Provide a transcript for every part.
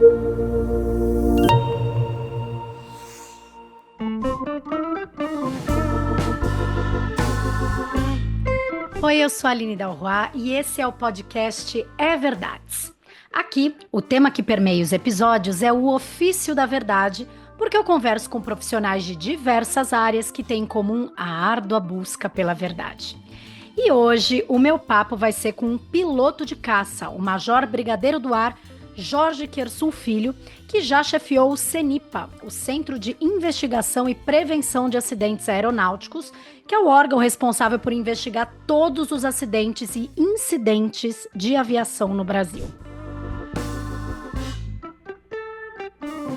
Oi, eu sou a Aline Dalroy e esse é o podcast É Verdades. Aqui, o tema que permeia os episódios é o ofício da verdade, porque eu converso com profissionais de diversas áreas que têm em comum a árdua busca pela verdade. E hoje o meu papo vai ser com um piloto de caça, o Major Brigadeiro do Ar, Jorge Quersul Filho, que já chefiou o CENIPA, o Centro de Investigação e Prevenção de Acidentes Aeronáuticos, que é o órgão responsável por investigar todos os acidentes e incidentes de aviação no Brasil.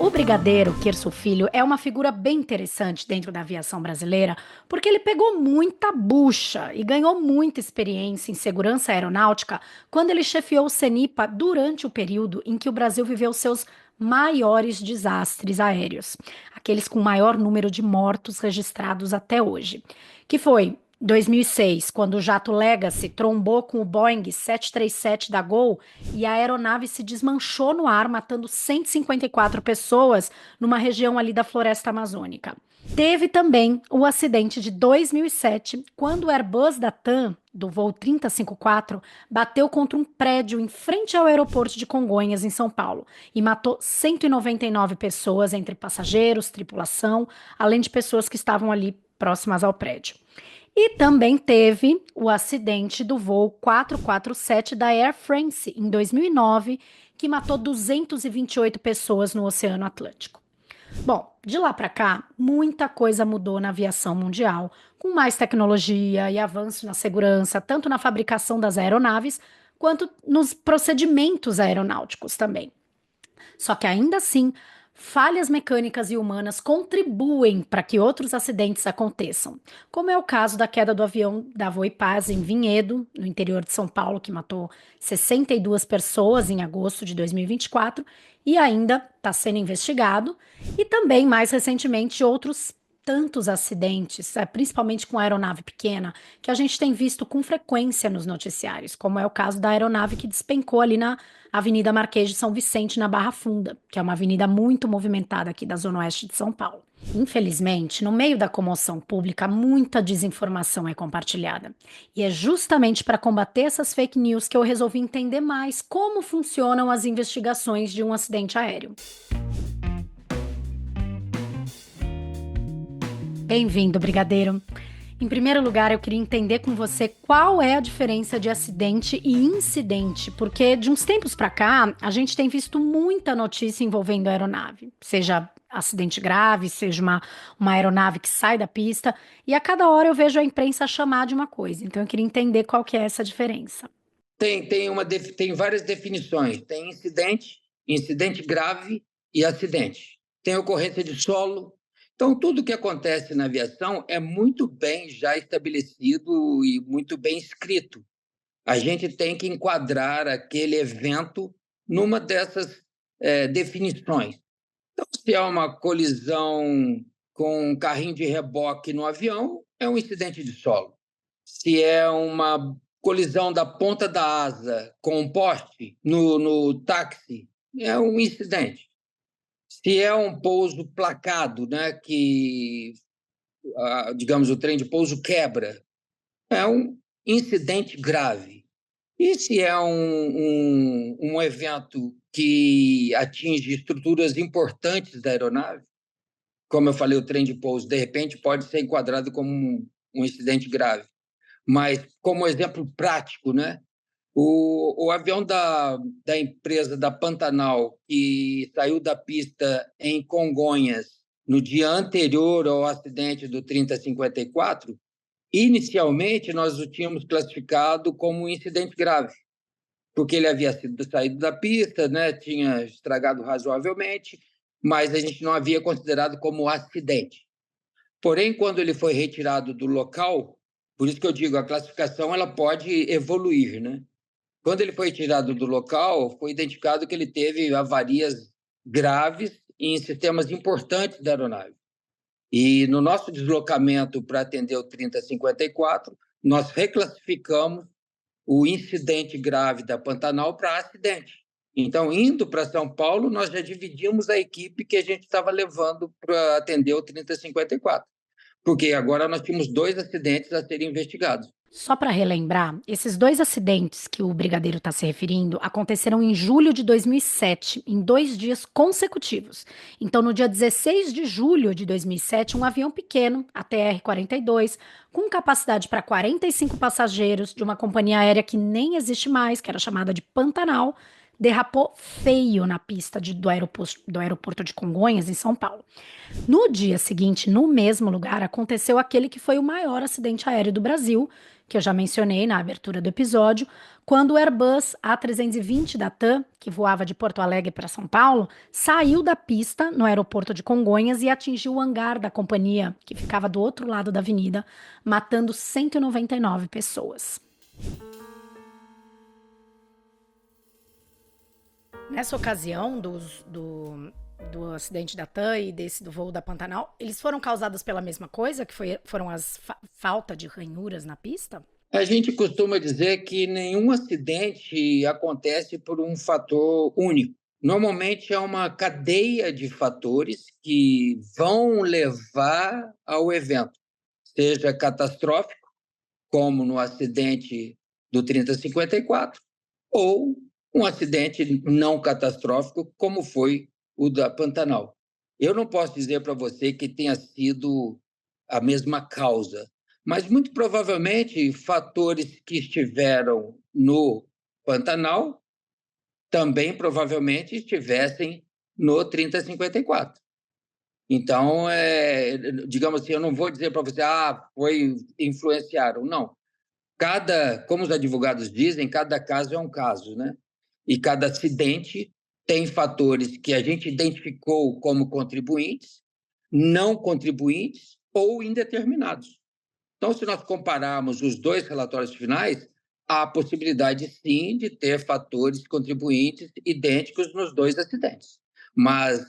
O Brigadeiro Quersul Filho é uma figura bem interessante dentro da aviação brasileira, porque ele pegou muita bucha e ganhou muita experiência em segurança aeronáutica quando ele chefiou o CENIPA durante o período em que o Brasil viveu seus maiores desastres aéreos, aqueles com maior número de mortos registrados até hoje, que foi 2006, quando o jato Legacy trombou com o Boeing 737 da Gol e a aeronave se desmanchou no ar, matando 154 pessoas numa região ali da floresta amazônica. Teve também o acidente de 2007, quando o Airbus da TAM, do voo 3054, bateu contra um prédio em frente ao aeroporto de Congonhas, em São Paulo, e matou 199 pessoas, entre passageiros, tripulação, além de pessoas que estavam ali próximas ao prédio. E também teve o acidente do voo 447 da Air France em 2009, que matou 228 pessoas no Oceano Atlântico. Bom, de lá para cá, muita coisa mudou na aviação mundial, com mais tecnologia e avanço na segurança, tanto na fabricação das aeronaves, quanto nos procedimentos aeronáuticos também. Só que ainda assim, falhas mecânicas e humanas contribuem para que outros acidentes aconteçam, como é o caso da queda do avião da Voipaz em Vinhedo, no interior de São Paulo, que matou 62 pessoas em agosto de 2024 e ainda está sendo investigado, e também, mais recentemente, outros tantos acidentes, principalmente com aeronave pequena, que a gente tem visto com frequência nos noticiários, como é o caso da aeronave que despencou ali na Avenida Marquês de São Vicente, na Barra Funda, que é uma avenida muito movimentada aqui da Zona Oeste de São Paulo. Infelizmente, no meio da comoção pública, muita desinformação é compartilhada. E é justamente para combater essas fake news que eu resolvi entender mais como funcionam as investigações de um acidente aéreo. Bem-vindo, Brigadeiro. Em primeiro lugar, eu queria entender com você qual é a diferença de acidente e incidente, porque de uns tempos para cá, a gente tem visto muita notícia envolvendo a aeronave, seja acidente grave, seja uma aeronave que sai da pista, e a cada hora eu vejo a imprensa chamar de uma coisa, então eu queria entender qual que é essa diferença. Tem várias definições. Tem incidente, incidente grave e acidente. Tem ocorrência de solo. Então, tudo que acontece na aviação é muito bem já estabelecido e muito bem escrito. A gente tem que enquadrar aquele evento numa dessas definições. Então, se há uma colisão com um carrinho de reboque no avião, é um incidente de solo. Se é uma colisão da ponta da asa com um poste no táxi, é um incidente. Se é um pouso placado, né, que, digamos, o trem de pouso quebra, é um incidente grave. E se é um evento que atinge estruturas importantes da aeronave, como eu falei, o trem de pouso, de repente pode ser enquadrado como um incidente grave. Mas, como exemplo prático, né? O avião da empresa da Pantanal, que saiu da pista em Congonhas no dia anterior ao acidente do 3054, inicialmente nós o tínhamos classificado como um incidente grave, porque ele havia saído da pista, né? Tinha estragado razoavelmente, mas a gente não havia considerado como acidente. Porém, quando ele foi retirado do local, por isso que eu digo, a classificação ela pode evoluir, né? Quando ele foi tirado do local, foi identificado que ele teve avarias graves em sistemas importantes da aeronave. E no nosso deslocamento para atender o 3054, nós reclassificamos o incidente grave da Pantanal para acidente. Então, indo para São Paulo, nós já dividimos a equipe que a gente estava levando para atender o 3054, porque agora nós tínhamos 2 acidentes a serem investigados. Só para relembrar, esses 2 acidentes que o brigadeiro está se referindo aconteceram em julho de 2007, em 2 dias consecutivos. Então, no dia 16 de julho de 2007, um avião pequeno, a TR-42, com capacidade para 45 passageiros, de uma companhia aérea que nem existe mais, que era chamada de Pantanal, derrapou feio na pista do aeroporto de Congonhas, em São Paulo. No dia seguinte, no mesmo lugar, aconteceu aquele que foi o maior acidente aéreo do Brasil, que eu já mencionei na abertura do episódio, quando o Airbus A320 da TAM, que voava de Porto Alegre para São Paulo, saiu da pista no aeroporto de Congonhas e atingiu o hangar da companhia, que ficava do outro lado da avenida, matando 199 pessoas. Nessa ocasião do acidente da TAM e do voo da Pantanal, eles foram causados pela mesma coisa, que foram as falta de ranhuras na pista? A gente costuma dizer que nenhum acidente acontece por um fator único. Normalmente é uma cadeia de fatores que vão levar ao evento, seja catastrófico, como no acidente do 3054, ou um acidente não catastrófico, como foi o da Pantanal. Eu não posso dizer para você que tenha sido a mesma causa, mas muito provavelmente fatores que estiveram no Pantanal também provavelmente estivessem no 3054. Então, digamos assim, eu não vou dizer para você, influenciaram. Não. Como os advogados dizem, cada caso é um caso, né? E cada acidente tem fatores que a gente identificou como contribuintes, não contribuintes ou indeterminados. Então, se nós compararmos os 2 relatórios finais, há a possibilidade, sim, de ter fatores contribuintes idênticos nos 2 acidentes. Mas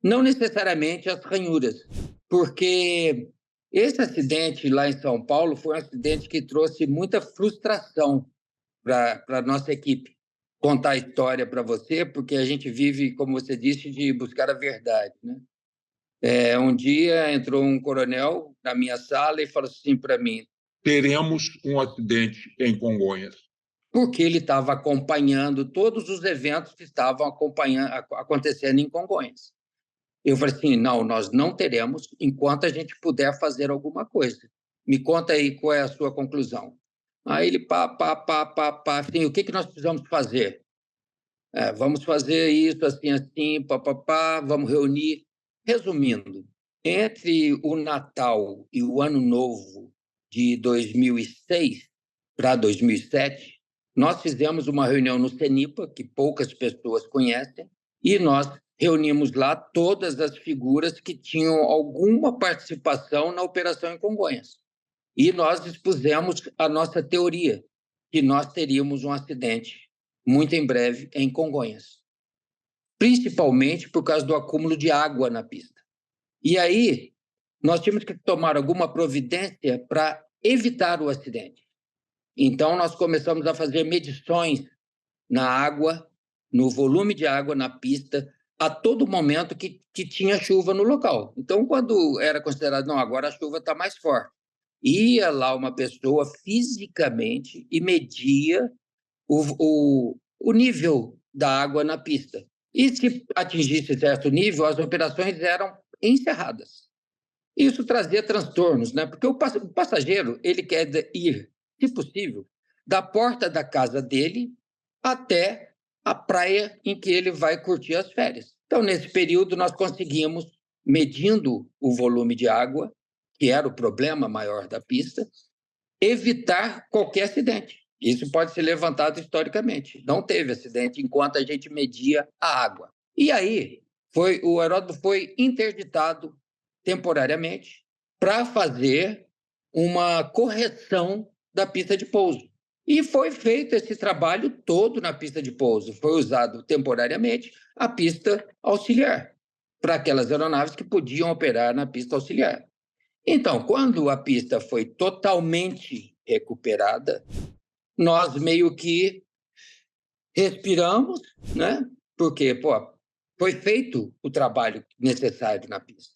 não necessariamente as ranhuras, porque esse acidente lá em São Paulo foi um acidente que trouxe muita frustração para a nossa equipe. Contar a história para você, porque a gente vive, como você disse, de buscar a verdade, né? Um dia entrou um coronel na minha sala e falou assim para mim: teremos um acidente em Congonhas. Porque ele estava acompanhando todos os eventos que estavam acontecendo em Congonhas. Eu falei assim, não, nós não teremos enquanto a gente puder fazer alguma coisa. Me conta aí qual é a sua conclusão. Aí ele, assim, o que nós precisamos fazer? Vamos fazer isso, assim, vamos reunir. Resumindo, entre o Natal e o Ano Novo de 2006 para 2007, nós fizemos uma reunião no CENIPA, que poucas pessoas conhecem, e nós reunimos lá todas as figuras que tinham alguma participação na operação em Congonhas. E nós expusemos a nossa teoria, que nós teríamos um acidente muito em breve em Congonhas, principalmente por causa do acúmulo de água na pista. E aí, nós tínhamos que tomar alguma providência para evitar o acidente. Então, nós começamos a fazer medições na água, no volume de água na pista, a todo momento que tinha chuva no local. Então, quando era considerado, não, agora a chuva está mais forte, ia lá uma pessoa fisicamente e media o nível da água na pista. E se atingisse certo nível, as operações eram encerradas. Isso trazia transtornos, né? Porque o passageiro ele quer ir, se possível, da porta da casa dele até a praia em que ele vai curtir as férias. Então, nesse período, nós conseguimos, medindo o volume de água, que era o problema maior da pista, evitar qualquer acidente. Isso pode ser levantado historicamente. Não teve acidente enquanto a gente media a água. E aí, o aeródromo foi interditado temporariamente para fazer uma correção da pista de pouso. E foi feito esse trabalho todo na pista de pouso. Foi usado temporariamente a pista auxiliar para aquelas aeronaves que podiam operar na pista auxiliar. Então, quando a pista foi totalmente recuperada, nós meio que respiramos, né? Porque, foi feito o trabalho necessário na pista.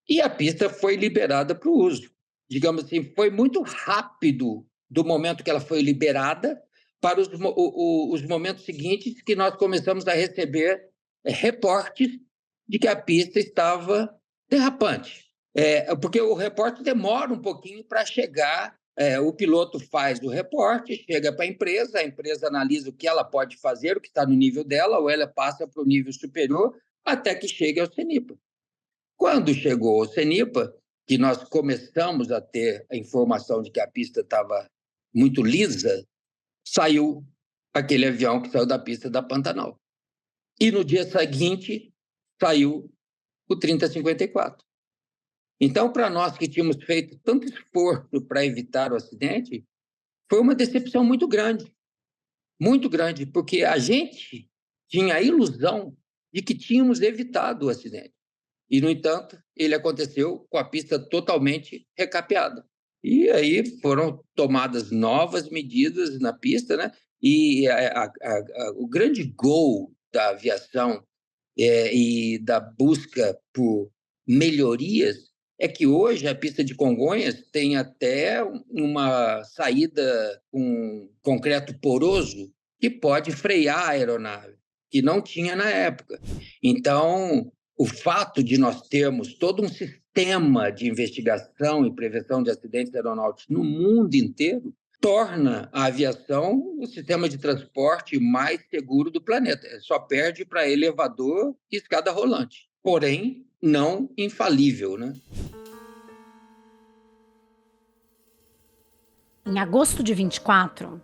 E a pista foi liberada para o uso. Digamos assim, foi muito rápido do momento que ela foi liberada para os momentos seguintes que nós começamos a receber reportes de que a pista estava derrapante. Porque o reporte demora um pouquinho para chegar. O piloto faz o reporte, chega para a empresa analisa o que ela pode fazer, o que está no nível dela, ou ela passa para o nível superior, até que chegue ao CENIPA. Quando chegou ao CENIPA, que nós começamos a ter a informação de que a pista estava muito lisa, saiu aquele avião que saiu da pista da Pantanal. E no dia seguinte, saiu o 3054. Então, para nós que tínhamos feito tanto esforço para evitar o acidente, foi uma decepção muito grande, porque a gente tinha a ilusão de que tínhamos evitado o acidente. E, no entanto, ele aconteceu com a pista totalmente recapeada. E aí foram tomadas novas medidas na pista, né? E o grande gol da aviação e da busca por melhorias é que hoje a pista de Congonhas tem até uma saída com concreto poroso que pode frear a aeronave, que não tinha na época. Então, o fato de nós termos todo um sistema de investigação e prevenção de acidentes aeronáuticos no mundo inteiro torna a aviação o sistema de transporte mais seguro do planeta. Só perde para elevador e escada rolante, porém não infalível, né? Em agosto de 24,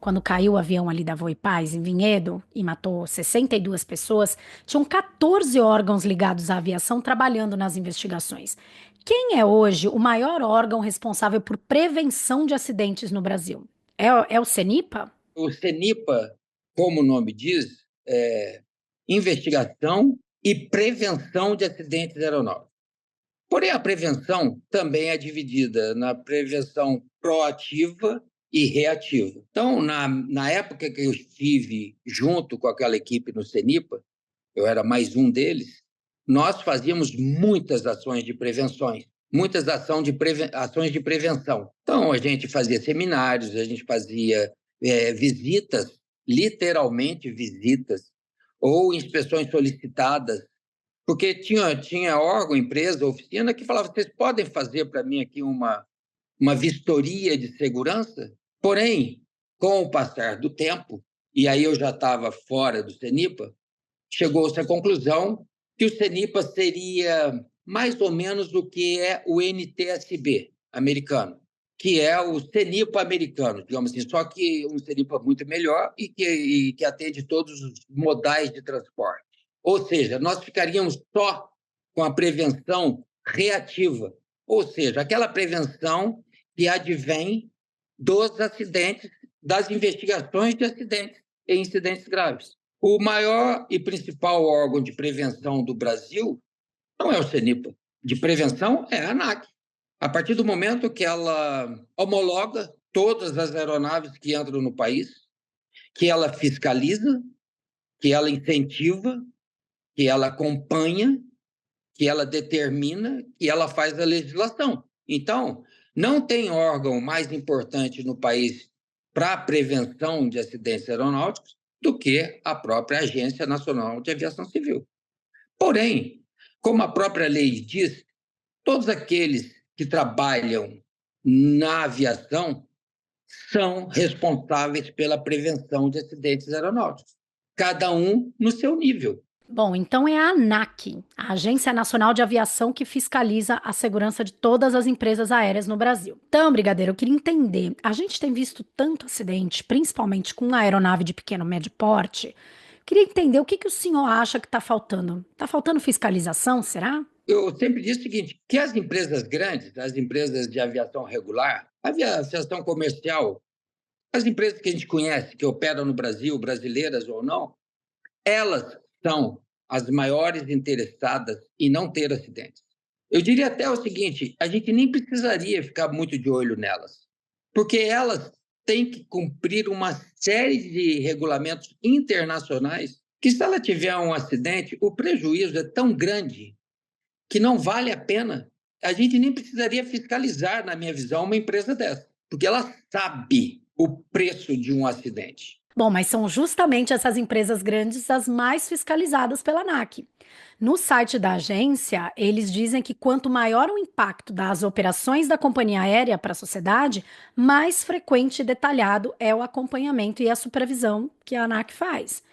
quando caiu o avião ali da Voipaz, em Vinhedo, e matou 62 pessoas, tinham 14 órgãos ligados à aviação trabalhando nas investigações. Quem é hoje o maior órgão responsável por prevenção de acidentes no Brasil? É o CENIPA? O CENIPA, como o nome diz, é investigação e prevenção de acidentes aeronáuticos. Porém, a prevenção também é dividida na prevenção proativa e reativa. Então, na época que eu estive junto com aquela equipe no CENIPA, eu era mais um deles, nós fazíamos muitas ações de prevenções, muitas ações de prevenção. Então, a gente fazia seminários, a gente fazia visitas, literalmente visitas, ou inspeções solicitadas, porque tinha órgão, empresa, oficina que falava: vocês podem fazer para mim aqui uma vistoria de segurança? Porém, com o passar do tempo, e aí eu já estava fora do CENIPA, chegou-se à conclusão que o CENIPA seria mais ou menos o que é o NTSB americano, que é o CENIPA americano, digamos assim, só que um CENIPA muito melhor e que atende todos os modais de transporte. Ou seja, nós ficaríamos só com a prevenção reativa, ou seja, aquela prevenção que advém dos acidentes, das investigações de acidentes e incidentes graves. O maior e principal órgão de prevenção do Brasil não é o CENIPA. De prevenção é a ANAC. A partir do momento que ela homologa todas as aeronaves que entram no país, que ela fiscaliza, que ela incentiva, que ela acompanha, que ela determina, que ela faz a legislação. Então, não tem órgão mais importante no país para a prevenção de acidentes aeronáuticos do que a própria Agência Nacional de Aviação Civil. Porém, como a própria lei diz, todos aqueles que trabalham na aviação são responsáveis pela prevenção de acidentes aeronáuticos, cada um no seu nível. Bom, então é a ANAC, a Agência Nacional de Aviação, que fiscaliza a segurança de todas as empresas aéreas no Brasil. Então, Brigadeiro, eu queria entender, a gente tem visto tanto acidente, principalmente com a aeronave de pequeno e médio porte. Queria entender o que o senhor acha que está faltando. Está faltando fiscalização, será? Eu sempre disse o seguinte, que as empresas grandes, as empresas de aviação regular, aviação comercial, as empresas que a gente conhece, que operam no Brasil, brasileiras ou não, elas são as maiores interessadas em não ter acidentes. Eu diria até o seguinte, a gente nem precisaria ficar muito de olho nelas, porque elas tem que cumprir uma série de regulamentos internacionais que, se ela tiver um acidente, o prejuízo é tão grande que não vale a pena. A gente nem precisaria fiscalizar, na minha visão, uma empresa dessa, porque ela sabe o preço de um acidente. Bom, mas são justamente essas empresas grandes as mais fiscalizadas pela ANAC. No site da agência, eles dizem que quanto maior o impacto das operações da companhia aérea para a sociedade, mais frequente e detalhado é o acompanhamento e a supervisão que a ANAC faz.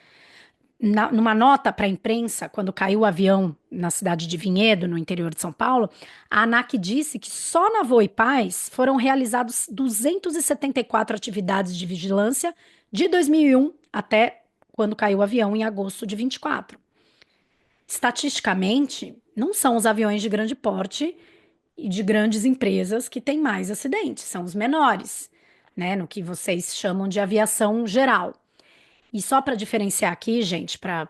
Numa nota para a imprensa, quando caiu o avião na cidade de Vinhedo, no interior de São Paulo, a ANAC disse que só na Voa e Paz foram realizados 274 atividades de vigilância de 2001 até quando caiu o avião em agosto de 24. Estatisticamente, não são os aviões de grande porte e de grandes empresas que têm mais acidentes, são os menores, né, no que vocês chamam de aviação geral. E só para diferenciar aqui, gente, para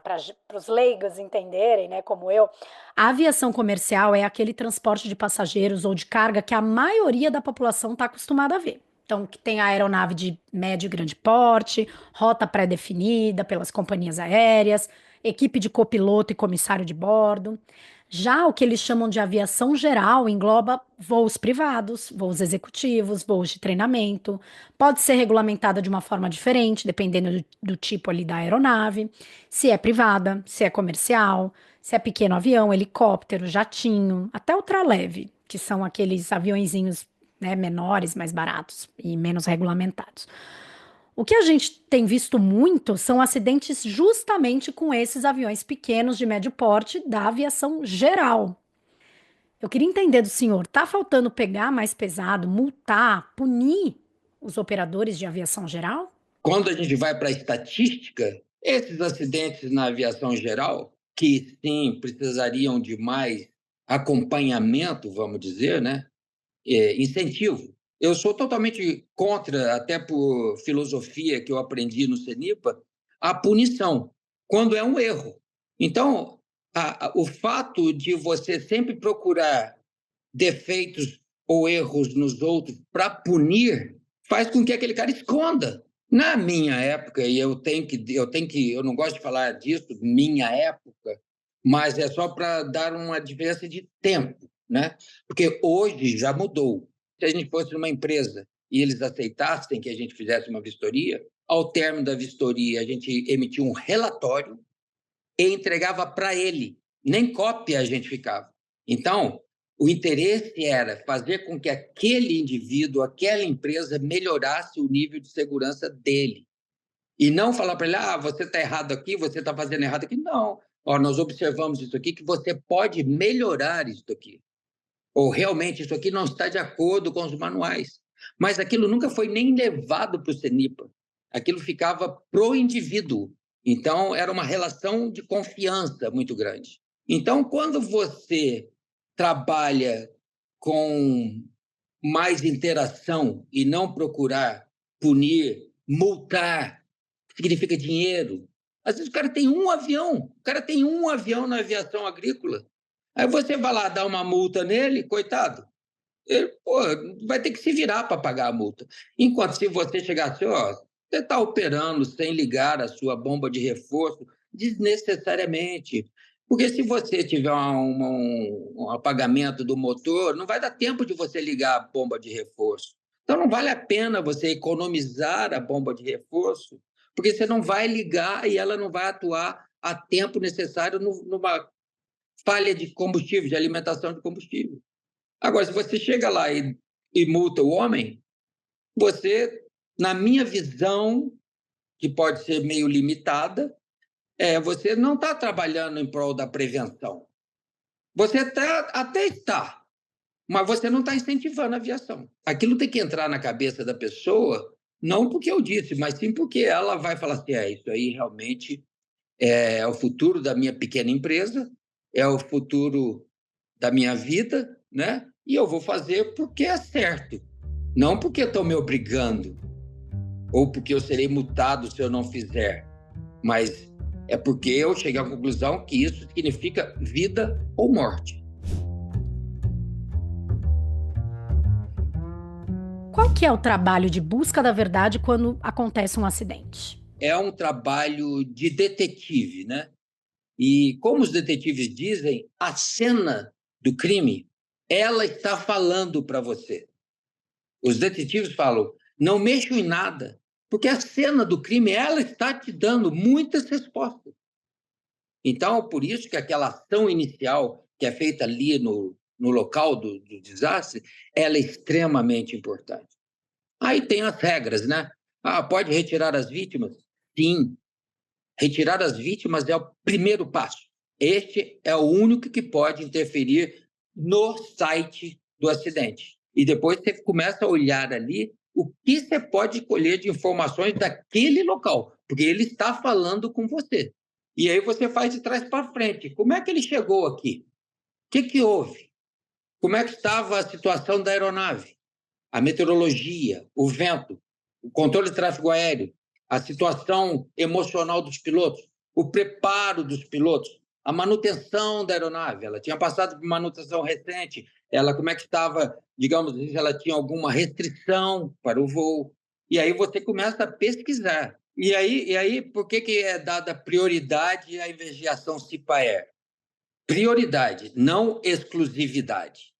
os leigos entenderem, né, como eu, a aviação comercial é aquele transporte de passageiros ou de carga que a maioria da população está acostumada a ver. Então, que tem a aeronave de médio e grande porte, rota pré-definida pelas companhias aéreas, equipe de copiloto e comissário de bordo. Já o que eles chamam de aviação geral engloba voos privados, voos executivos, voos de treinamento. Pode ser regulamentada de uma forma diferente, dependendo do tipo ali da aeronave, se é privada, se é comercial, se é pequeno avião, helicóptero, jatinho, até ultraleve, que são aqueles aviõezinhos, né, menores, mais baratos e menos regulamentados. O que a gente tem visto muito são acidentes justamente com esses aviões pequenos de médio porte da aviação geral. Eu queria entender do senhor, tá faltando pegar mais pesado, multar, punir os operadores de aviação geral? Quando a gente vai para a estatística, esses acidentes na aviação geral, que sim precisariam de mais acompanhamento, vamos dizer, né? Incentivo. Eu sou totalmente contra, até por filosofia que eu aprendi no CENIPA, a punição, quando é um erro. Então, o fato de você sempre procurar defeitos ou erros nos outros para punir faz com que aquele cara esconda. Na minha época, e eu não gosto de falar disso, minha época, mas é só para dar uma diferença de tempo, né? Porque hoje já mudou. Se a gente fosse numa empresa e eles aceitassem que a gente fizesse uma vistoria, ao término da vistoria, a gente emitia um relatório e entregava para ele. Nem cópia a gente ficava. Então, o interesse era fazer com que aquele indivíduo, aquela empresa, melhorasse o nível de segurança dele. E não falar para ele, você está errado aqui, você está fazendo errado aqui. Não. Nós observamos isso aqui, que você pode melhorar isso aqui. Ou realmente isso aqui não está de acordo com os manuais. Mas aquilo nunca foi nem levado para o CENIPA. Aquilo ficava para o indivíduo. Então, era uma relação de confiança muito grande. Então, quando você trabalha com mais interação e não procurar punir, multar, significa dinheiro. Às vezes o cara tem um avião na aviação agrícola. Aí você vai lá dar uma multa nele, coitado, ele, vai ter que se virar para pagar a multa. Enquanto se você chegar assim, você está operando sem ligar a sua bomba de reforço desnecessariamente. Porque se você tiver um apagamento do motor, não vai dar tempo de você ligar a bomba de reforço. Então, não vale a pena você economizar a bomba de reforço, porque você não vai ligar e ela não vai atuar a tempo necessário numa falha de combustível, de alimentação de combustível. Agora, se você chega lá e multa o homem, você, na minha visão, que pode ser meio limitada, você não está trabalhando em prol da prevenção. Você até está, mas você não está incentivando a aviação. Aquilo tem que entrar na cabeça da pessoa, não porque eu disse, mas sim porque ela vai falar assim, isso aí realmente é o futuro da minha pequena empresa, é o futuro da minha vida, né? E eu vou fazer porque é certo, não porque estão me obrigando, ou porque eu serei multado se eu não fizer, mas é porque eu cheguei à conclusão que isso significa vida ou morte. Qual que é o trabalho de busca da verdade quando acontece um acidente? É um trabalho de detetive, né? E como os detetives dizem, a cena do crime, ela está falando para você. Os detetives falam, não mexam em nada, porque a cena do crime, ela está te dando muitas respostas. Então, por isso que aquela ação inicial que é feita ali no local do desastre, ela é extremamente importante. Aí tem as regras, né? Pode retirar as vítimas? Sim. Retirar as vítimas é o primeiro passo. Este é o único que pode interferir no site do acidente. E depois você começa a olhar ali o que você pode colher de informações daquele local, porque ele está falando com você. E aí você faz de trás para frente. Como é que ele chegou aqui? O que houve? Como é que estava a situação da aeronave? A meteorologia, o vento, o controle de tráfego aéreo, a situação emocional dos pilotos, o preparo dos pilotos, a manutenção da aeronave. Ela tinha passado por manutenção recente, ela como é que estava, digamos, se ela tinha alguma restrição para o voo. E aí você começa a pesquisar. E aí por que é dada prioridade à investigação CIPA-Air? Prioridade, não exclusividade.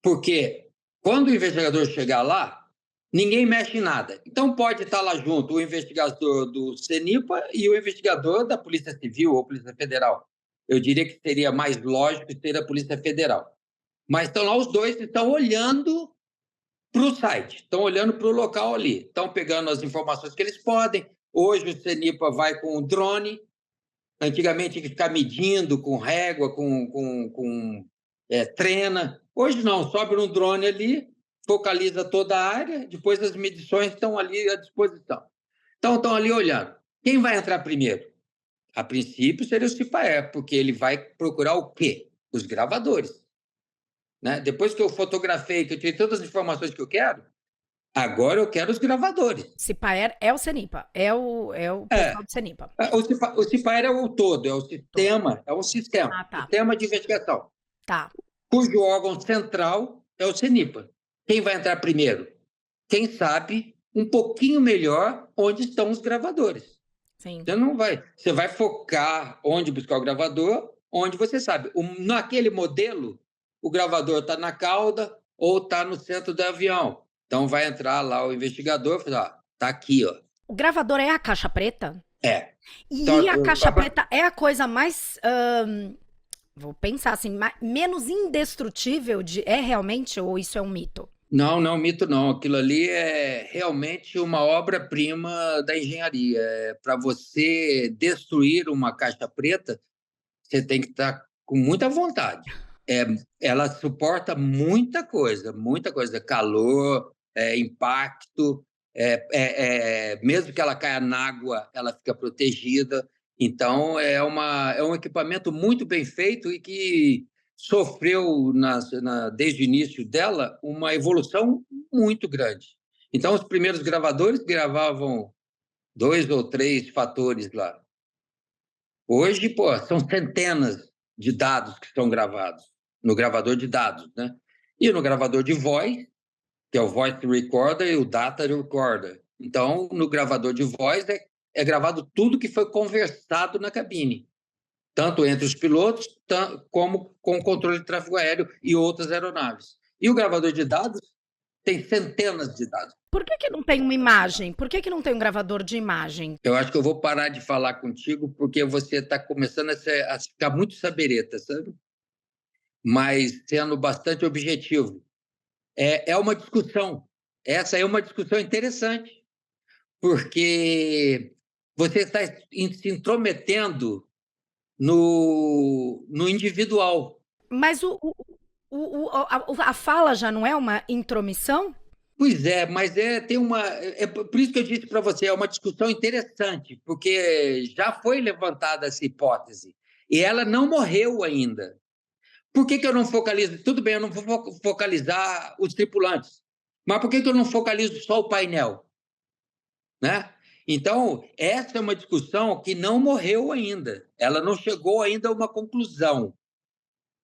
Porque quando o investigador chegar lá, ninguém mexe em nada. Então pode estar lá junto o investigador do CENIPA e o investigador da Polícia Civil ou Polícia Federal. Eu diria que seria mais lógico ter a Polícia Federal. Mas estão lá os dois, estão olhando para o site, estão olhando para o local ali, estão pegando as informações que eles podem. Hoje o CENIPA vai com o drone, antigamente tinha que ficar medindo com régua, com trena. Hoje não, sobe um drone ali, focaliza toda a área, depois as medições estão ali à disposição. Então, estão ali olhando. Quem vai entrar primeiro? A princípio seria o CIPA-Air, porque ele vai procurar o quê? Os gravadores. Né? Depois que eu fotografei, que eu tirei todas as informações que eu quero, agora eu quero os gravadores. CIPA-Air é o CENIPA, é o pessoal do CENIPA. O CIPA-Air é o todo, é o sistema, é um sistema, Ah, tá. sistema de investigação. Tá. Cujo órgão central é o CENIPA. Quem vai entrar primeiro? Quem sabe um pouquinho melhor onde estão os gravadores. Sim. Você vai focar onde buscar o gravador, onde você sabe. Naquele modelo, o gravador está na cauda ou está no centro do avião. Então vai entrar lá o investigador e falar, está aqui, ó. O gravador é a caixa preta? É. E Então, a caixa preta é a coisa mais, vou pensar assim, menos indestrutível é realmente ou isso é um mito? Não, mito não. Aquilo ali é realmente uma obra-prima da engenharia. Para você destruir uma caixa preta, você tem que estar com muita vontade. Ela suporta muita coisa, calor, impacto. Mesmo que ela caia na água, ela fica protegida. Então, é um equipamento muito bem feito e que sofreu, desde o início dela, uma evolução muito grande. Então, os primeiros gravadores gravavam 2 ou 3 fatores lá. Hoje, são centenas de dados que são gravados no gravador de dados, né? E no gravador de voz, que é o Voice Recorder e o Data Recorder. Então, no gravador de voz é gravado tudo que foi conversado na cabine, tanto entre os pilotos como com o controle de tráfego aéreo e outras aeronaves. E o gravador de dados tem centenas de dados. Por que não tem uma imagem? Por que não tem um gravador de imagem? Eu acho que eu vou parar de falar contigo porque você está começando a ficar muito sabereta, sabe? Mas sendo bastante objetivo. É uma discussão. Essa é uma discussão interessante, porque você está se intrometendo no individual. Mas a fala já não é uma intromissão? Pois é, mas tem uma. Por isso que eu disse para você, é uma discussão interessante, porque já foi levantada essa hipótese e ela não morreu ainda. Por que eu não focalizo? Tudo bem, eu não vou focalizar os tripulantes, mas por que eu não focalizo só o painel? Né? Então, essa é uma discussão que não morreu ainda, ela não chegou ainda a uma conclusão.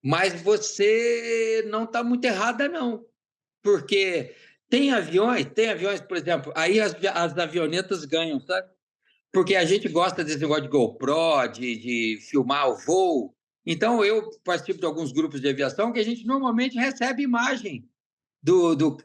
Mas você não está muito errada, não, porque Tem aviões, por exemplo, aí as avionetas ganham, sabe? Porque a gente gosta desse negócio de GoPro, de filmar o voo. Então, eu participo de alguns grupos de aviação que a gente normalmente recebe imagem do, do,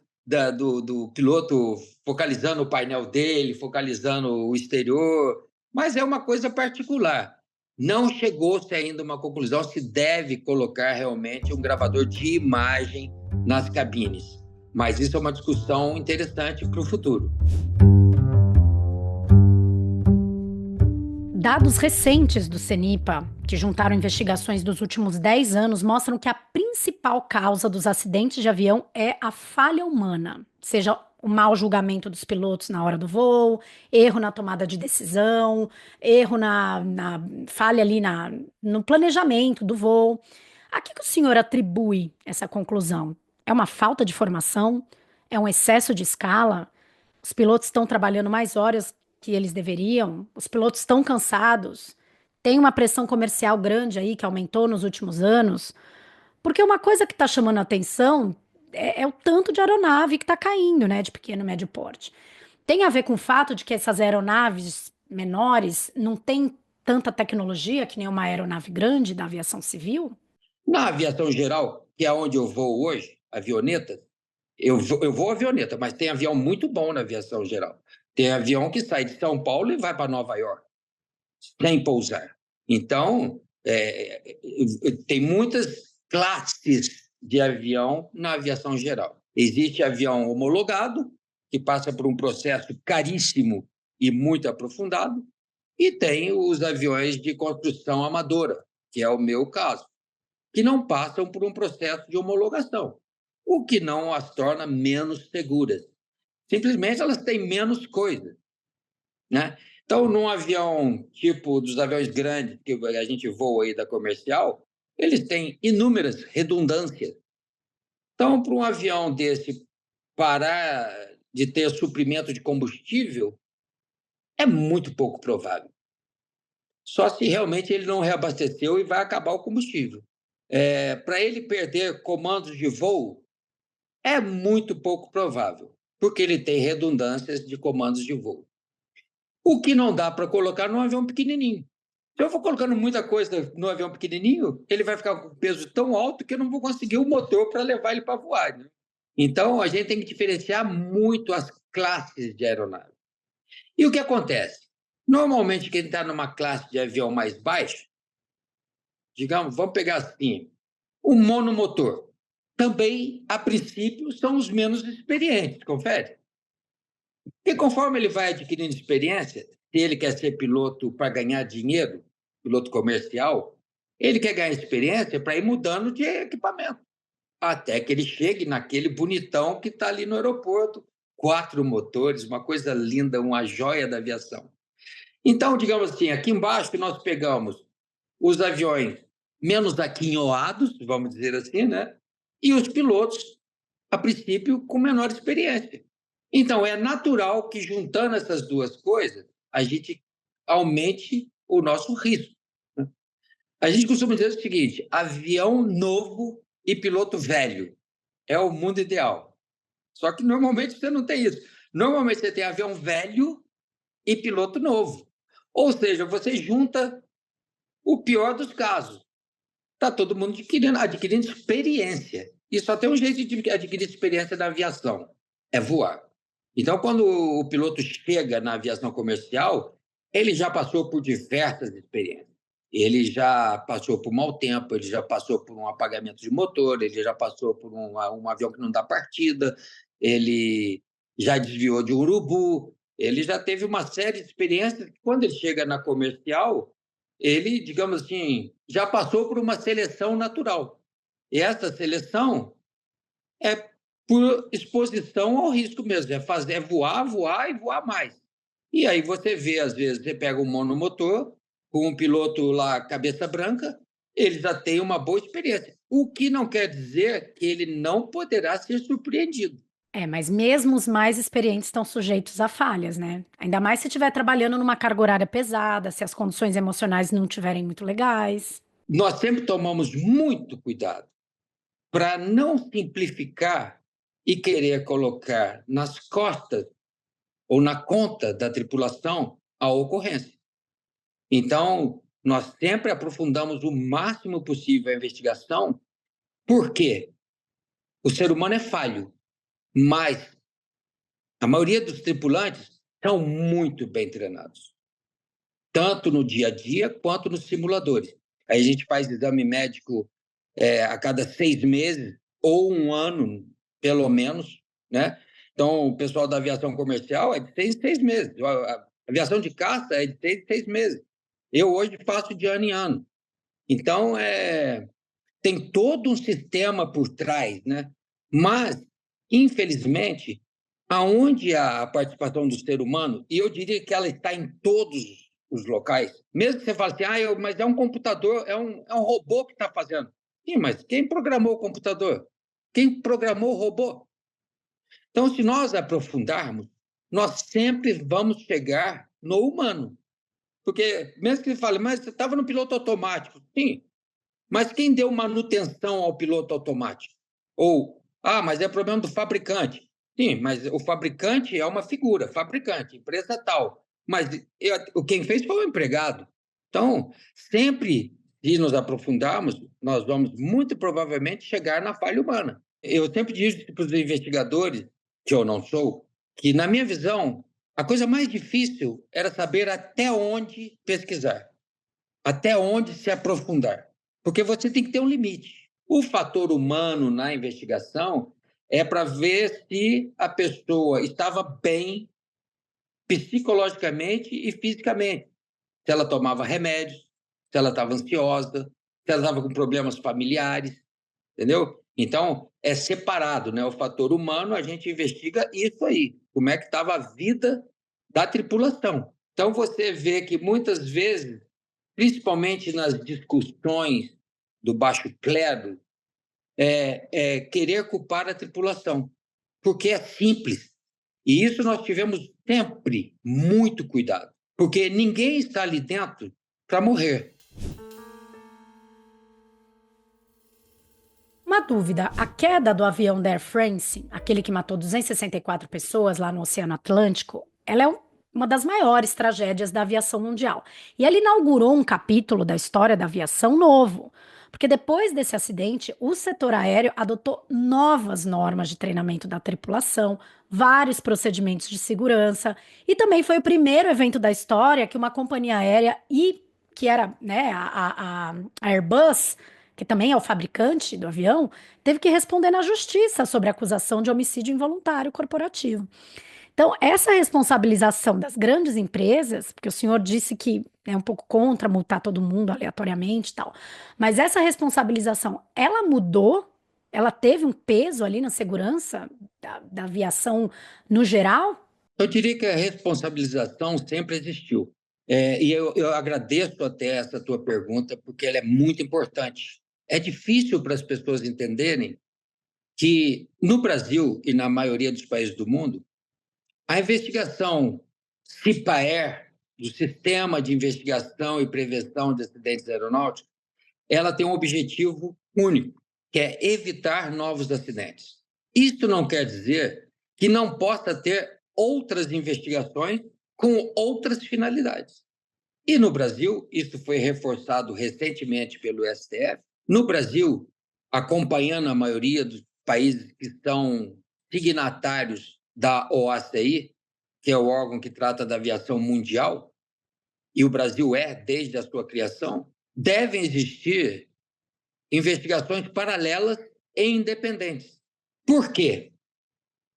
do piloto focalizando o painel dele, focalizando o exterior, mas é uma coisa particular. Não chegou-se ainda a uma conclusão se deve colocar realmente um gravador de imagem nas cabines. Mas isso é uma discussão interessante para o futuro. Dados recentes do CENIPA, que juntaram investigações dos últimos 10 anos, mostram que a principal causa dos acidentes de avião é a falha humana, seja o mau julgamento dos pilotos na hora do voo, erro na tomada de decisão, erro na falha ali no planejamento do voo. A que o senhor atribui essa conclusão? É uma falta de formação? É um excesso de escala? Os pilotos estão trabalhando mais horas que eles deveriam? Os pilotos estão cansados? Tem uma pressão comercial grande aí que aumentou nos últimos anos? Porque uma coisa que está chamando a atenção é o tanto de aeronave que está caindo, né, de pequeno e médio porte. Tem a ver com o fato de que essas aeronaves menores não têm tanta tecnologia que nem uma aeronave grande da aviação civil? Na aviação geral, que é onde eu vou hoje, avioneta, eu vou avioneta, mas tem avião muito bom na aviação geral. Tem avião que sai de São Paulo e vai para Nova York, sem pousar. Então, tem muitas classes de avião na aviação geral. Existe avião homologado, que passa por um processo caríssimo e muito aprofundado, e tem os aviões de construção amadora, que é o meu caso, que não passam por um processo de homologação, o que não as torna menos seguras. Simplesmente elas têm menos coisas, né? Então, num avião tipo dos aviões grandes que a gente voa aí da comercial, eles têm inúmeras redundâncias. Então, para um avião desse parar de ter suprimento de combustível, é muito pouco provável. Só se realmente ele não reabasteceu e vai acabar o combustível. Para ele perder comandos de voo, é muito pouco provável, porque ele tem redundâncias de comandos de voo. O que não dá para colocar num avião pequenininho. Se eu for colocando muita coisa no avião pequenininho, ele vai ficar com peso tão alto que eu não vou conseguir o motor para levar ele para voar, né? Então, a gente tem que diferenciar muito as classes de aeronave. E o que acontece? Normalmente, quem está numa classe de avião mais baixa, digamos, vamos pegar assim, o monomotor, também, a princípio, são os menos experientes, confere? Porque conforme ele vai adquirindo experiência, se ele quer ser piloto para ganhar dinheiro, piloto comercial, ele quer ganhar experiência para ir mudando de equipamento, até que ele chegue naquele bonitão que está ali no aeroporto, 4 motores, uma coisa linda, uma joia da aviação. Então, digamos assim, aqui embaixo nós pegamos os aviões menos aquinhoados, vamos dizer assim, né? E os pilotos, a princípio, com menor experiência. Então, é natural que, juntando essas duas coisas, a gente aumente o nosso risco. A gente costuma dizer o seguinte: avião novo e piloto velho é o mundo ideal. Só que normalmente você não tem isso. Normalmente você tem avião velho e piloto novo. Ou seja, você junta o pior dos casos. Está todo mundo adquirindo experiência. E só tem um jeito de adquirir experiência na aviação: é voar. Então, quando o piloto chega na aviação comercial, ele já passou por diversas experiências. Ele já passou por mau tempo, ele já passou por um apagamento de motor, ele já passou por um avião que não dá partida, ele já desviou de um urubu, ele já teve uma série de experiências que, quando ele chega na comercial, ele, digamos assim, já passou por uma seleção natural. E essa seleção é por exposição ao risco mesmo, é voar, voar e voar mais. E aí você vê, às vezes, você pega um monomotor com um piloto lá cabeça branca, ele já tem uma boa experiência, o que não quer dizer que ele não poderá ser surpreendido. Mas mesmo os mais experientes estão sujeitos a falhas, né? Ainda mais se estiver trabalhando numa carga horária pesada, se as condições emocionais não estiverem muito legais. Nós sempre tomamos muito cuidado para não simplificar e querer colocar nas costas ou na conta da tripulação a ocorrência. Então, nós sempre aprofundamos o máximo possível a investigação, porque o ser humano é falho, mas a maioria dos tripulantes são muito bem treinados, tanto no dia a dia quanto nos simuladores. Aí a gente faz exame médico a cada 6 meses ou 1 ano, pelo menos, né? Então, o pessoal da aviação comercial é de 6 em 6 meses. A aviação de caça é de 6 em 6 meses. Eu hoje faço de ano em ano. Então, tem todo um sistema por trás, né? Mas, infelizmente, aonde a participação do ser humano, e eu diria que ela está em todos os locais, mesmo que você fale assim, mas é um computador, é um robô que está fazendo. Sim, mas quem programou o computador? Quem programou o robô? Então, se nós aprofundarmos, nós sempre vamos chegar no humano. Porque, mesmo que você fale, mas você estava no piloto automático. Sim, mas quem deu manutenção ao piloto automático? Ou, mas é problema do fabricante. Sim, mas o fabricante é uma figura, fabricante, empresa tal. Mas quem fez foi o empregado. Então, sempre, se nos aprofundarmos, nós vamos muito provavelmente chegar na falha humana. Eu sempre digo para os investigadores, que eu não sou, que, na minha visão, a coisa mais difícil era saber até onde pesquisar, até onde se aprofundar. Porque você tem que ter um limite. O fator humano na investigação é para ver se a pessoa estava bem psicologicamente e fisicamente. Se ela tomava remédios, se ela estava ansiosa, se ela estava com problemas familiares, entendeu? Então, é separado, né? O fator humano, a gente investiga isso aí, como é que estava a vida da tripulação. Então, você vê que muitas vezes, principalmente nas discussões do baixo clero, querer culpar a tripulação, porque é simples. E isso nós tivemos sempre muito cuidado, porque ninguém está ali dentro para morrer. Uma dúvida, a queda do avião da Air France, aquele que matou 264 pessoas lá no Oceano Atlântico, ela é uma das maiores tragédias da aviação mundial. E ela inaugurou um capítulo da história da aviação novo, porque depois desse acidente, o setor aéreo adotou novas normas de treinamento da tripulação, vários procedimentos de segurança, e também foi o primeiro evento da história que uma companhia aérea que era, né, a Airbus, que também é o fabricante do avião, teve que responder na justiça sobre a acusação de homicídio involuntário corporativo. Então, essa responsabilização das grandes empresas, porque o senhor disse que é um pouco contra multar todo mundo aleatoriamente e tal, mas essa responsabilização, ela mudou? Ela teve um peso ali na segurança da aviação no geral? Eu diria que a responsabilização sempre existiu. E eu agradeço até essa tua pergunta, porque ela é muito importante. É difícil para as pessoas entenderem que, no Brasil e na maioria dos países do mundo, a investigação CIPAER, do Sistema de Investigação e Prevenção de Acidentes Aeronáuticos, ela tem um objetivo único, que é evitar novos acidentes. Isso não quer dizer que não possa ter outras investigações com outras finalidades. E no Brasil, isso foi reforçado recentemente pelo STF. No Brasil, acompanhando a maioria dos países que são signatários da OACI, que é o órgão que trata da aviação mundial, e o Brasil desde a sua criação, devem existir investigações paralelas e independentes. Por quê?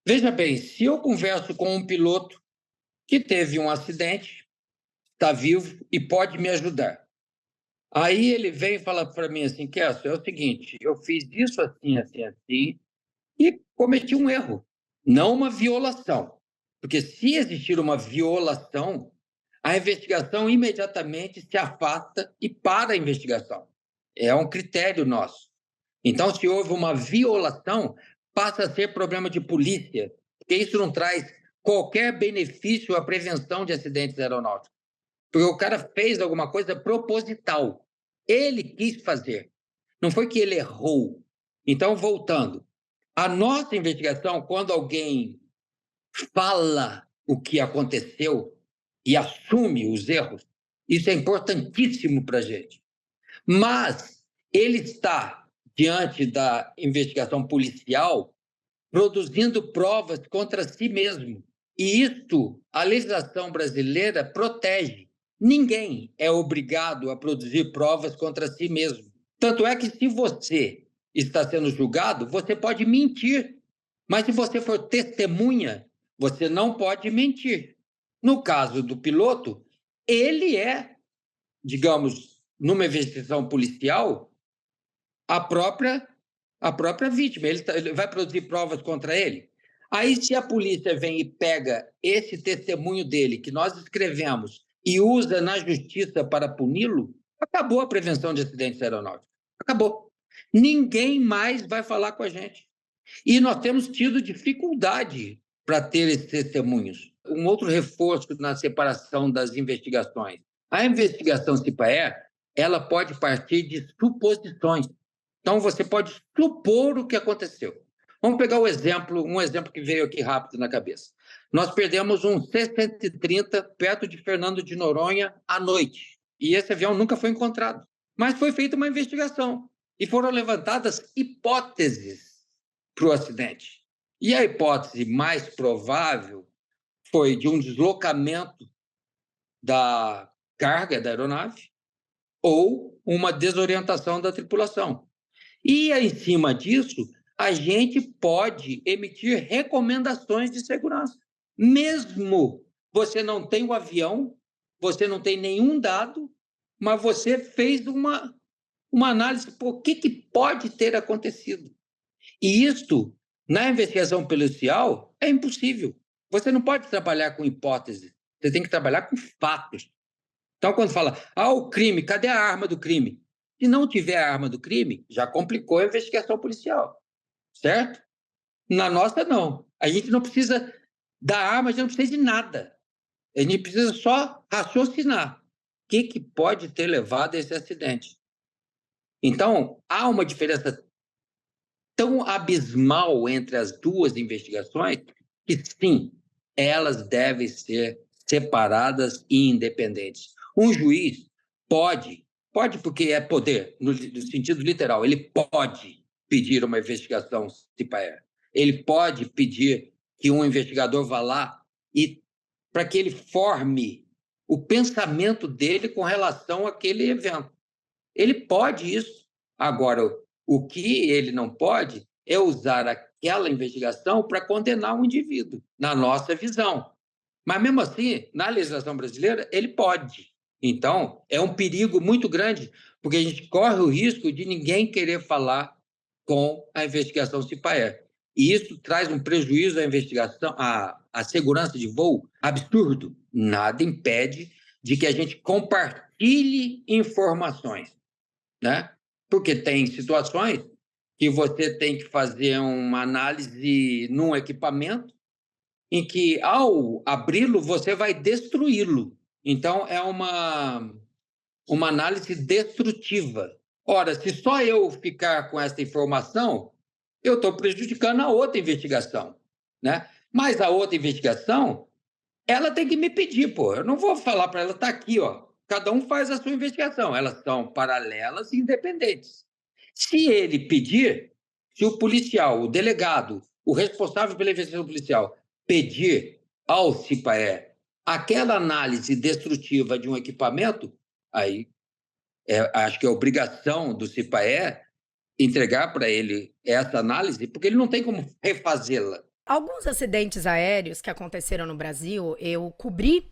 Veja bem, se eu converso com um piloto que teve um acidente, está vivo e pode me ajudar. Aí ele vem e fala para mim assim, Kelso, é o seguinte, eu fiz isso assim, assim, assim, e cometi um erro, não uma violação. Porque se existir uma violação, a investigação imediatamente se afasta e para a investigação. É um critério nosso. Então, se houve uma violação, passa a ser problema de polícia, porque isso não traz qualquer benefício à prevenção de acidentes aeronáuticos. Porque o cara fez alguma coisa proposital. Ele quis fazer. Não foi que ele errou. Então, voltando. A nossa investigação, quando alguém fala o que aconteceu e assume os erros, isso é importantíssimo para a gente. Mas ele está, diante da investigação policial, produzindo provas contra si mesmo. E isto, a legislação brasileira protege. Ninguém é obrigado a produzir provas contra si mesmo. Tanto é que, se você está sendo julgado, você pode mentir. Mas se você for testemunha, você não pode mentir. No caso do piloto, ele é, digamos, numa investigação policial, a própria vítima. Ele vai produzir provas contra ele. Aí, se a polícia vem e pega esse testemunho dele, que nós escrevemos, e usa na justiça para puni-lo, acabou a prevenção de acidentes aeronáuticos. Acabou. Ninguém mais vai falar com a gente. E nós temos tido dificuldade para ter esses testemunhos. Um outro reforço na separação das investigações. A investigação CIPAE, ela pode partir de suposições. Então, você pode supor o que aconteceu. Vamos pegar um exemplo que veio aqui rápido na cabeça. Nós perdemos um C-130 perto de Fernando de Noronha à noite. E esse avião nunca foi encontrado. Mas foi feita uma investigação. E foram levantadas hipóteses para o acidente. E a hipótese mais provável foi de um deslocamento da carga da aeronave ou uma desorientação da tripulação. E, em cima disso, a gente pode emitir recomendações de segurança. Mesmo você não tem o avião, você não tem nenhum dado, mas você fez uma análise por que pode ter acontecido. E isto, na investigação policial, é impossível. Você não pode trabalhar com hipóteses, você tem que trabalhar com fatos. Então, quando fala, o crime, cadê a arma do crime? Se não tiver a arma do crime, já complicou a investigação policial, certo? Na nossa, não. A gente não precisa da arma, a gente não precisa de nada. A gente precisa só raciocinar. O que pode ter levado a esse acidente? Então, há uma diferença tão abismal entre as duas investigações que, sim, elas devem ser separadas e independentes. Um juiz pode porque é poder, no sentido literal, ele pode pedir uma investigação CIPAE. Ele pode pedir que um investigador vá lá e para que ele forme o pensamento dele com relação àquele evento. Ele pode isso. Agora, o que ele não pode é usar aquela investigação para condenar um indivíduo, na nossa visão. Mas, mesmo assim, na legislação brasileira, ele pode. Então, é um perigo muito grande, porque a gente corre o risco de ninguém querer falar com a investigação CIPAE. E isso traz um prejuízo à investigação, à segurança de voo absurdo. Nada impede de que a gente compartilhe informações, né? Porque tem situações que você tem que fazer uma análise num equipamento em que, ao abri-lo, você vai destruí-lo. Então, é uma análise destrutiva. Ora, se só eu ficar com essa informação, eu estou prejudicando a outra investigação, né? Mas a outra investigação, ela tem que me pedir, pô. Eu não vou falar para ela, tá aqui, ó. Cada um faz a sua investigação. Elas são paralelas e independentes. Se ele pedir, se o policial, o delegado, o responsável pela investigação policial pedir ao CIPAE aquela análise destrutiva de um equipamento, aí acho que é obrigação do CIPAE entregar para ele essa análise, porque ele não tem como refazê-la. Alguns acidentes aéreos que aconteceram no Brasil, eu cobri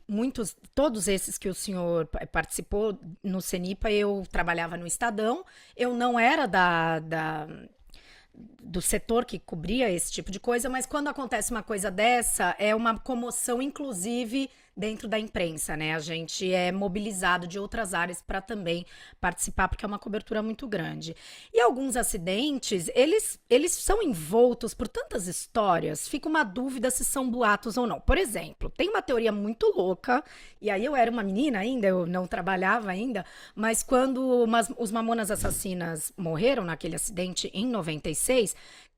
todos esses que o senhor participou no CENIPA. Eu trabalhava no Estadão, eu não era do setor que cobria esse tipo de coisa, mas quando acontece uma coisa dessa, é uma comoção, inclusive, dentro da imprensa, né? A gente é mobilizado de outras áreas para também participar, porque é uma cobertura muito grande. E alguns acidentes, eles são envoltos por tantas histórias, fica uma dúvida se são boatos ou não. Por exemplo, tem uma teoria muito louca, e aí eu era uma menina ainda, eu não trabalhava ainda, mas quando os Mamonas Assassinas morreram naquele acidente em 96,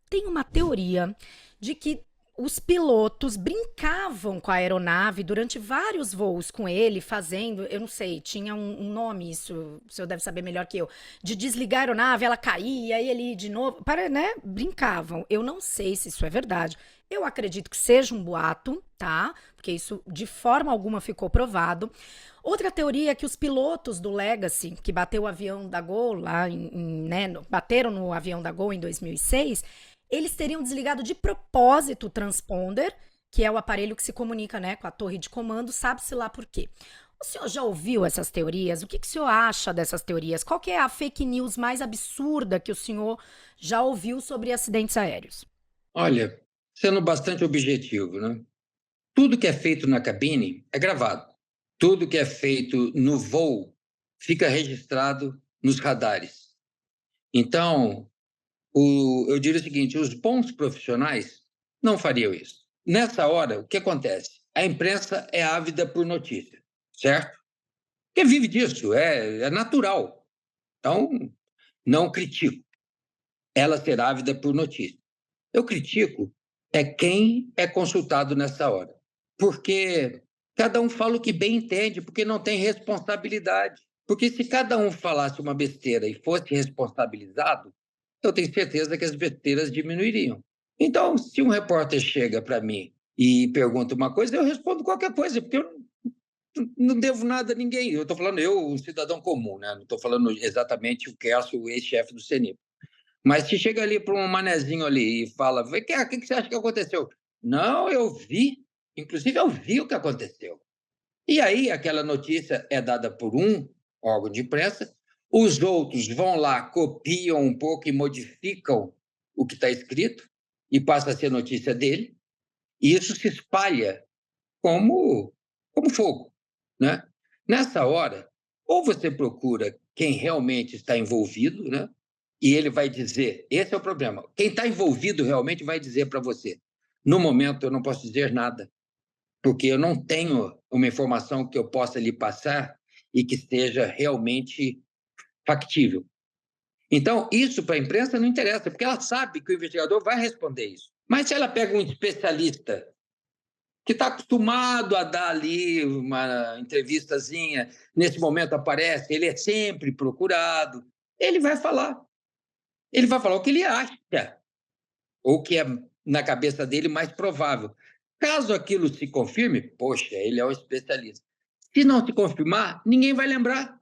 Tem uma teoria de que os pilotos brincavam com a aeronave durante vários voos com ele, fazendo, eu não sei, tinha um nome isso, o senhor deve saber melhor que eu, de desligar a aeronave, ela caía, e ele ia de novo, para, né, brincavam. Eu não sei se isso é verdade. Eu acredito que seja um boato, tá? Porque isso de forma alguma ficou provado. Outra teoria é que os pilotos do Legacy, que bateu o avião da Gol lá, né, bateram no avião da Gol em 2006, eles teriam desligado de propósito o transponder, que é o aparelho que se comunica, né, com a torre de comando, sabe-se lá por quê. O senhor já ouviu essas teorias? O que o senhor acha dessas teorias? Qual que é a fake news mais absurda que o senhor já ouviu sobre acidentes aéreos? Olha, sendo bastante objetivo, né? Tudo que é feito na cabine é gravado. Tudo que é feito no voo fica registrado nos radares. Então, eu diria o seguinte: os bons profissionais não fariam isso. Nessa hora, o que acontece? A imprensa é ávida por notícia, certo? Porque vive disso, é natural. Então, não critico ela ser ávida por notícia. Eu critico quem é consultado nessa hora, porque cada um fala o que bem entende, porque não tem responsabilidade. Porque se cada um falasse uma besteira e fosse responsabilizado, eu tenho certeza que as besteiras diminuiriam. Então, se um repórter chega para mim e pergunta uma coisa, eu respondo qualquer coisa, porque eu não devo nada a ninguém. Eu estou falando eu, um cidadão comum, né? Não estou falando exatamente o Kerso, o ex-chefe do CNIP. Mas se chega ali para um manezinho ali e fala, o que você acha que aconteceu? Não, eu vi, inclusive eu vi o que aconteceu. E aí aquela notícia é dada por um órgão de imprensa, os outros vão lá, copiam um pouco e modificam o que está escrito e passa a ser notícia dele, e isso se espalha como fogo, né? Nessa hora, ou você procura quem realmente está envolvido, né? E ele vai dizer, esse é o problema, quem está envolvido realmente vai dizer para você, no momento eu não posso dizer nada, porque eu não tenho uma informação que eu possa lhe passar e que seja realmente factível. Então, isso para a imprensa não interessa, porque ela sabe que o investigador vai responder isso. Mas se ela pega um especialista que está acostumado a dar ali uma entrevistazinha, nesse momento aparece, ele é sempre procurado, ele vai falar. Ele vai falar o que ele acha, ou o que é, na cabeça dele, mais provável. Caso aquilo se confirme, poxa, ele é um especialista. Se não se confirmar, ninguém vai lembrar.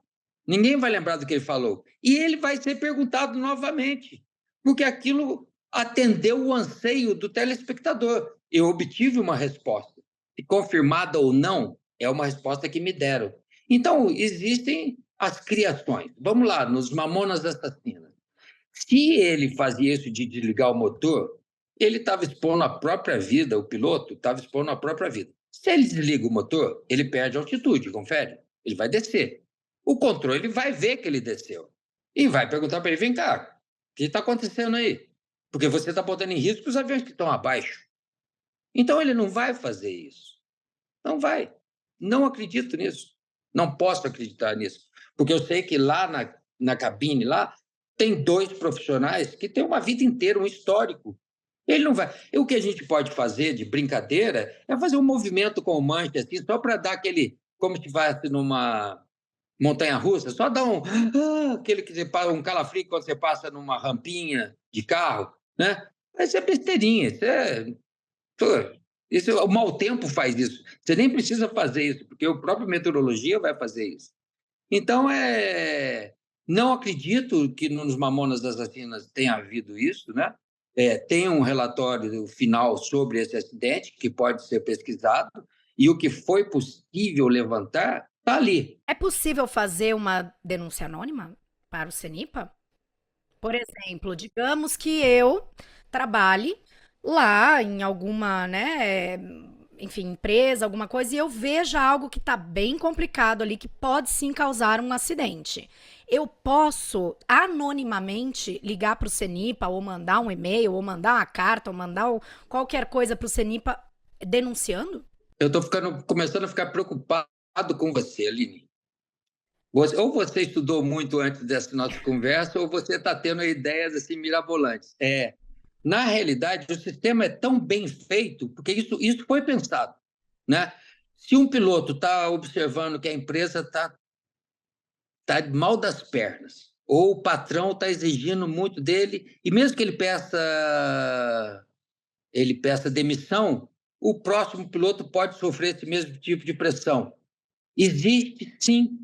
Ninguém vai lembrar do que ele falou. E ele vai ser perguntado novamente, porque aquilo atendeu o anseio do telespectador. Eu obtive uma resposta. Se confirmada ou não, é uma resposta que me deram. Então, existem as criações. Vamos lá, nos Mamonas Assassinas. Se ele fazia isso de desligar o motor, ele estava expondo a própria vida, o piloto estava expondo a própria vida. Se ele desliga o motor, ele perde altitude, confere? Ele vai descer. O controle vai ver que ele desceu e vai perguntar para ele: vem cá, o que está acontecendo aí? Porque você está botando em risco os aviões que estão abaixo. Então ele não vai fazer isso. Não vai. Não acredito nisso. Não posso acreditar nisso. Porque eu sei que lá na cabine, lá, tem dois profissionais que têm uma vida inteira, um histórico. Ele não vai. E o que a gente pode fazer de brincadeira é fazer um movimento com o manche, assim, só para dar aquele. Como se fosse numa montanha-russa, só dar aquele que você passa, um calafrio quando você passa numa rampinha de carro, né? Isso é besteirinha, isso, o mau tempo faz isso. Você nem precisa fazer isso, porque o próprio meteorologia vai fazer isso. Então, não acredito que nos Mamonas Assassinas tenha havido isso, né? Tem um relatório final sobre esse acidente que pode ser pesquisado e o que foi possível levantar está ali. É possível fazer uma denúncia anônima para o CENIPA? Por exemplo, digamos que eu trabalhe lá em alguma, né, enfim, empresa, alguma coisa, e eu veja algo que está bem complicado ali, que pode sim causar um acidente. Eu posso anonimamente ligar para o CENIPA, ou mandar um e-mail, ou mandar uma carta, ou mandar qualquer coisa para o CENIPA denunciando? Eu estou começando a ficar preocupado com você, Aline. Ou você estudou muito antes dessa nossa conversa, ou você está tendo ideias assim mirabolantes. Na realidade, o sistema é tão bem feito, porque isso foi pensado, né? Se um piloto está observando que a empresa está mal das pernas, ou o patrão está exigindo muito dele, e mesmo que ele peça demissão, o próximo piloto pode sofrer esse mesmo tipo de pressão. Existe, sim.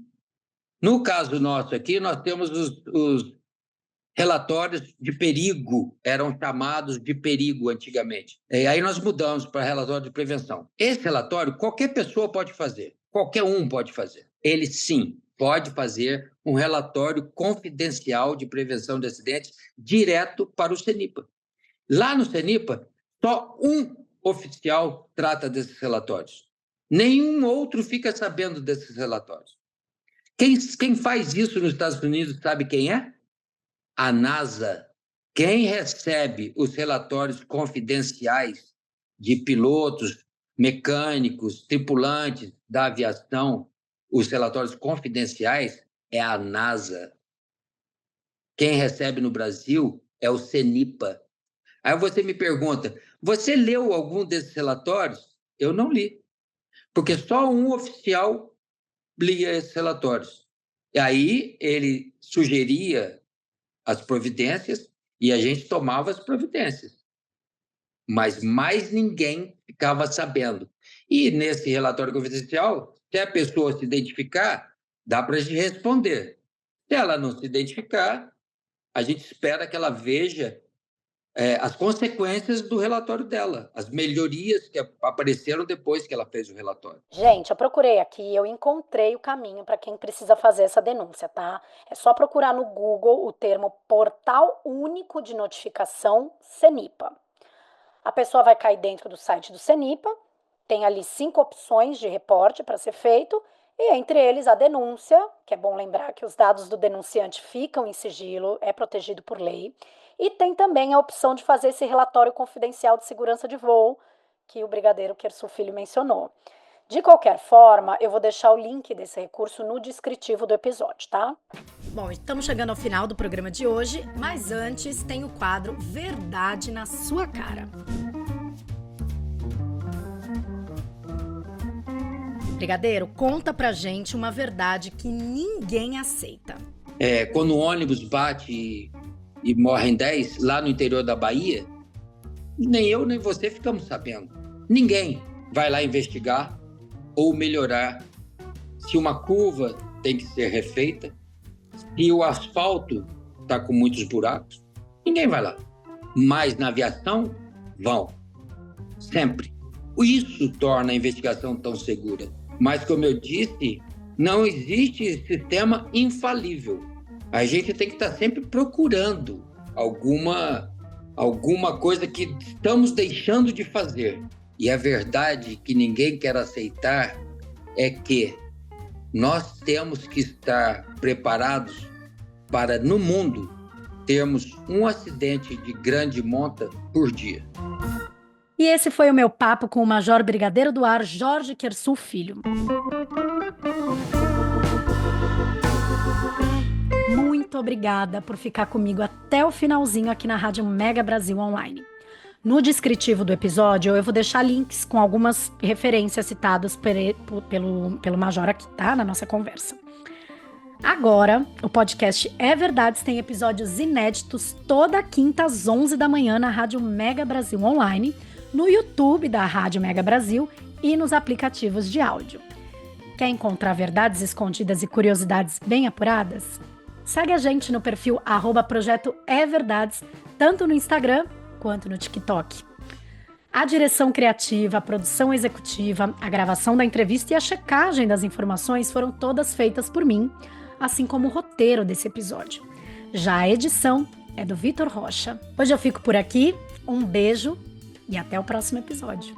No caso nosso aqui, nós temos os relatórios de perigo, eram chamados de perigo antigamente. E aí nós mudamos para relatório de prevenção. Esse relatório, qualquer pessoa pode fazer, qualquer um pode fazer. Ele, sim, pode fazer um relatório confidencial de prevenção de acidentes direto para o CENIPA. Lá no CENIPA, só um oficial trata desses relatórios. Nenhum outro fica sabendo desses relatórios. Quem faz isso nos Estados Unidos sabe quem é? A NASA. Quem recebe os relatórios confidenciais de pilotos, mecânicos, tripulantes da aviação, os relatórios confidenciais, é a NASA. Quem recebe no Brasil é o CENIPA. Aí você me pergunta, você leu algum desses relatórios? Eu não li, porque só um oficial lia esses relatórios. E aí ele sugeria as providências e a gente tomava as providências. Mas mais ninguém ficava sabendo. E nesse relatório confidencial, se a pessoa se identificar, dá para a gente responder. Se ela não se identificar, a gente espera que ela veja as consequências do relatório dela, as melhorias que apareceram depois que ela fez o relatório. Gente, eu procurei aqui, eu encontrei o caminho para quem precisa fazer essa denúncia, tá? É só procurar no Google o termo Portal Único de Notificação CENIPA. A pessoa vai cair dentro do site do CENIPA, tem ali 5 opções de reporte para ser feito, e entre eles a denúncia, que é bom lembrar que os dados do denunciante ficam em sigilo, é protegido por lei, e tem também a opção de fazer esse relatório confidencial de segurança de voo, que o brigadeiro Quersul Filho mencionou. De qualquer forma, eu vou deixar o link desse recurso no descritivo do episódio, tá? Bom, estamos chegando ao final do programa de hoje, mas antes tem o quadro Verdade na Sua Cara. Brigadeiro, conta pra gente uma verdade que ninguém aceita. Quando o ônibus bate e morrem 10 lá no interior da Bahia, nem eu nem você ficamos sabendo. Ninguém vai lá investigar ou melhorar se uma curva tem que ser refeita, se o asfalto está com muitos buracos. Ninguém vai lá. Mas na aviação, vão. Sempre. Isso torna a investigação tão segura. Mas, como eu disse, não existe sistema infalível. A gente tem que estar sempre procurando alguma coisa que estamos deixando de fazer. E a verdade que ninguém quer aceitar é que nós temos que estar preparados para, no mundo, termos um acidente de grande monta por dia. E esse foi o meu papo com o Major Brigadeiro do Ar, Jorge Quersul Filho. Muito obrigada por ficar comigo até o finalzinho aqui na Rádio Mega Brasil Online. No descritivo do episódio, eu vou deixar links com algumas referências citadas pelo Major aqui, tá? Na nossa conversa. Agora, o podcast É Verdades tem episódios inéditos toda quinta às 11 da manhã na Rádio Mega Brasil Online, no YouTube da Rádio Mega Brasil e nos aplicativos de áudio. Quer encontrar verdades escondidas e curiosidades bem apuradas? Segue a gente no perfil @Projeto É Verdades, tanto no Instagram quanto no TikTok. A direção criativa, a produção executiva, a gravação da entrevista e a checagem das informações foram todas feitas por mim, assim como o roteiro desse episódio. Já a edição é do Vitor Rocha. Hoje eu fico por aqui, um beijo e até o próximo episódio.